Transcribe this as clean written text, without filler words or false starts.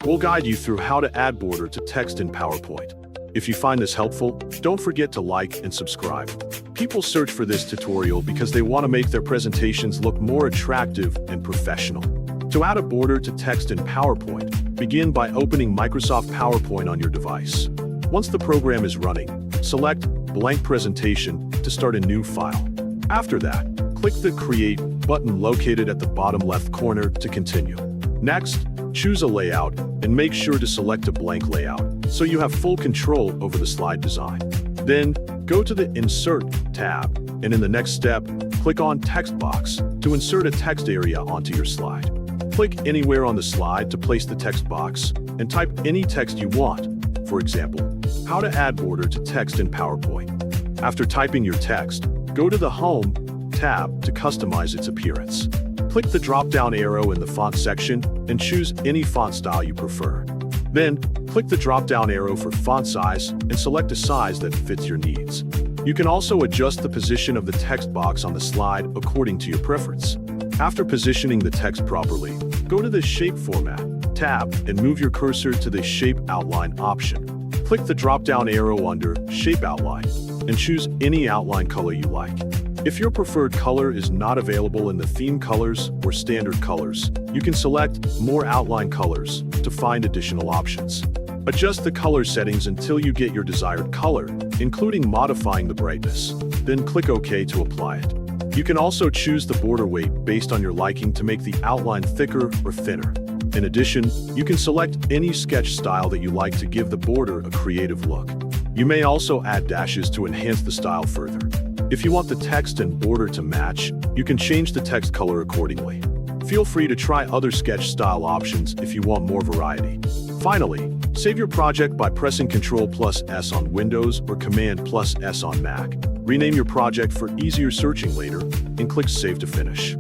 We'll guide you through how to add border to text in PowerPoint. If you find this helpful, don't forget to like and subscribe. People search for this tutorial because they want to make their presentations look more attractive and professional. To add a border to text in PowerPoint, begin by opening Microsoft PowerPoint on your device. Once the program is running, select Blank Presentation to start a new file. After that, click the Create button located at the bottom left corner to continue. Next, choose a layout and make sure to select a blank layout so you have full control over the slide design. Then, go to the Insert tab, and in the next step, click on Text Box to insert a text area onto your slide. Click anywhere on the slide to place the text box and type any text you want. For example, how to add border to text in PowerPoint. After typing your text, go to the Home tab to customize its appearance. Click the drop-down arrow in the font section and choose any font style you prefer. Then, click the drop-down arrow for font size and select a size that fits your needs. You can also adjust the position of the text box on the slide according to your preference. After positioning the text properly, go to the Shape Format tab and move your cursor to the Shape Outline option. Click the drop-down arrow under Shape Outline and choose any outline color you like. If your preferred color is not available in the theme colors or standard colors, you can select More Outline Colors to find additional options. Adjust the color settings until you get your desired color, including modifying the brightness. Then click OK to apply it. You can also choose the border weight based on your liking to make the outline thicker or thinner. In addition, you can select any sketch style that you like to give the border a creative look. You may also add dashes to enhance the style further. If you want the text and border to match, you can change the text color accordingly. Feel free to try other sketch style options if you want more variety. Finally, save your project by pressing Ctrl+S on Windows or Command+S on Mac. Rename your project for easier searching later, and click Save to finish.